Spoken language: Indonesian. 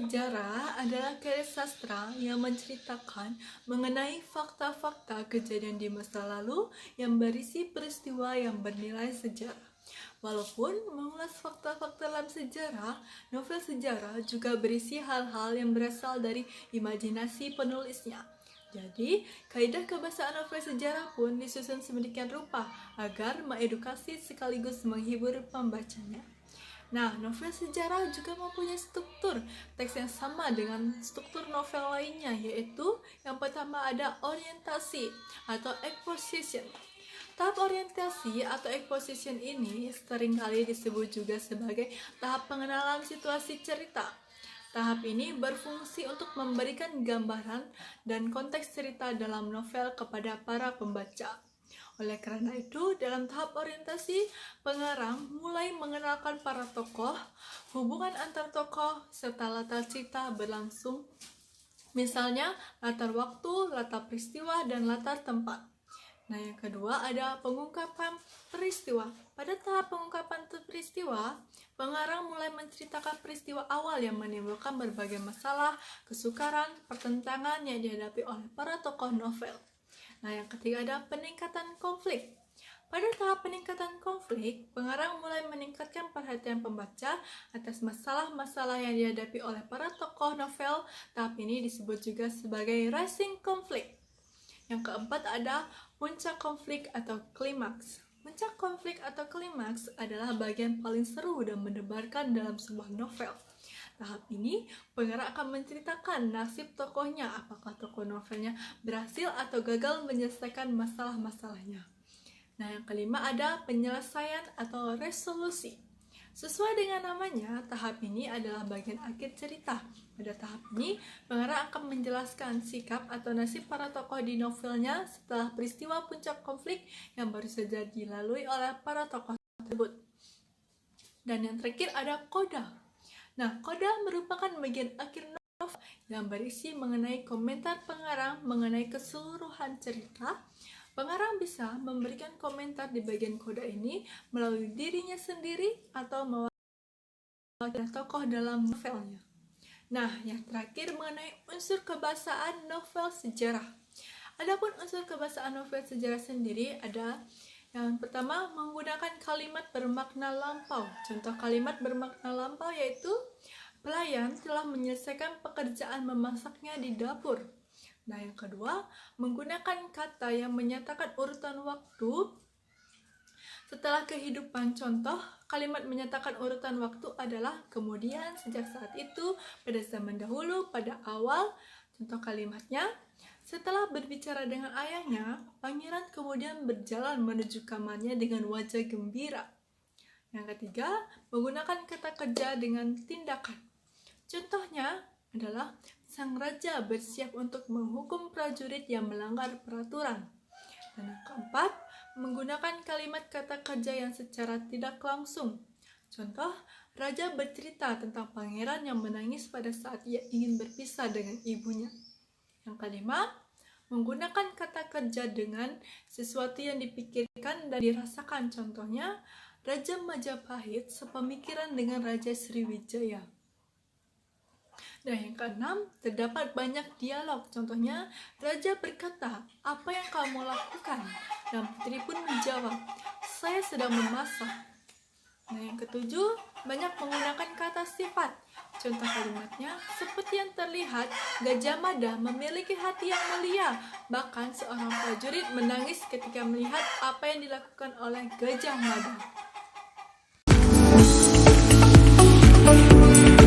sejarah adalah karya sastra yang menceritakan mengenai fakta-fakta kejadian di masa lalu yang berisi peristiwa yang bernilai sejarah. Walaupun mengulas fakta-fakta dalam sejarah, novel sejarah juga berisi hal-hal yang berasal dari imajinasi penulisnya. Jadi, kaidah kebahasaan novel sejarah pun disusun sedemikian rupa agar mengedukasi sekaligus menghibur pembacanya. Nah, novel sejarah juga mempunyai struktur teks yang sama dengan struktur novel lainnya, yaitu yang pertama ada orientasi atau exposition. Tahap orientasi atau exposition ini seringkali disebut juga sebagai tahap pengenalan situasi cerita. Tahap ini berfungsi untuk memberikan gambaran dan konteks cerita dalam novel kepada para pembaca. Oleh karena itu, dalam tahap orientasi, pengarang mulai mengenalkan para tokoh, hubungan antar tokoh, serta latar cerita berlangsung. Misalnya, latar waktu, latar peristiwa, dan latar tempat. Nah, yang kedua ada pengungkapan peristiwa. Pada tahap pengungkapan peristiwa, pengarang mulai menceritakan peristiwa awal yang menimbulkan berbagai masalah, kesukaran, pertentangan yang dihadapi oleh para tokoh novel. Nah, yang ketiga ada peningkatan konflik. Pada tahap peningkatan konflik, pengarang mulai meningkatkan perhatian pembaca atas masalah-masalah yang dihadapi oleh para tokoh novel. Tahap ini disebut juga sebagai rising conflict. Yang keempat ada puncak konflik atau klimaks. Puncak konflik atau klimaks adalah bagian paling seru dan mendebarkan dalam sebuah novel. Tahap ini, pengarang akan menceritakan nasib tokohnya, apakah tokoh novelnya berhasil atau gagal menyelesaikan masalah-masalahnya. Nah, yang kelima ada penyelesaian atau resolusi. Sesuai dengan namanya, tahap ini adalah bagian akhir cerita. Pada tahap ini, pengarang akan menjelaskan sikap atau nasib para tokoh di novelnya setelah peristiwa puncak konflik yang baru saja dilalui oleh para tokoh tersebut. Dan yang terakhir ada coda. Nah, coda merupakan bagian akhir novel yang berisi mengenai komentar pengarang mengenai keseluruhan cerita. Pengarang bisa memberikan komentar di bagian coda ini melalui dirinya sendiri atau mewakili tokoh dalam novelnya. Nah, yang terakhir mengenai unsur kebahasaan novel sejarah. Adapun unsur kebahasaan novel sejarah sendiri ada yang pertama, menggunakan kalimat bermakna lampau. Contoh kalimat bermakna lampau yaitu pelayan telah menyelesaikan pekerjaan memasaknya di dapur. Nah, yang kedua, menggunakan kata yang menyatakan urutan waktu setelah kehidupan. Contoh, kalimat menyatakan urutan waktu adalah kemudian, sejak saat itu, pada zaman dahulu, pada awal. Contoh kalimatnya, setelah berbicara dengan ayahnya, pangeran kemudian berjalan menuju kamarnya dengan wajah gembira. Yang ketiga, menggunakan kata kerja dengan tindakan. Contohnya adalah sang raja bersiap untuk menghukum prajurit yang melanggar peraturan. Dan yang keempat, menggunakan kalimat kata kerja yang secara tidak langsung. Contoh, raja bercerita tentang pangeran yang menangis pada saat ia ingin berpisah dengan ibunya. Yang kelima, menggunakan kata kerja dengan sesuatu yang dipikirkan dan dirasakan. Contohnya, Raja Majapahit sepemikiran dengan Raja Sriwijaya. Dan yang keenam, terdapat banyak dialog. Contohnya, Raja berkata, "Apa yang kamu lakukan?" Dan putri pun menjawab, "Saya sedang memasak." Nah, yang ketujuh, banyak menggunakan kata sifat. Contoh kalimatnya, seperti yang terlihat, Gajah Mada memiliki hati yang mulia. Bahkan seorang prajurit menangis ketika melihat apa yang dilakukan oleh Gajah Mada.